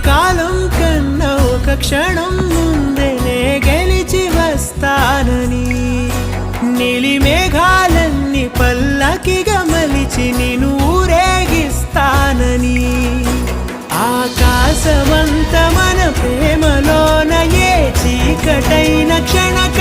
కాలం కన్నా ఒక క్షణం ముందనే గెలిచి వస్తానని నీలి మేఘాలన్నీ పల్లకిగా మలిచి నిన్ను ఊరేగిస్తానని ఆకాశమంత మన ప్రేమలోన ఏ చీకటైన క్షణక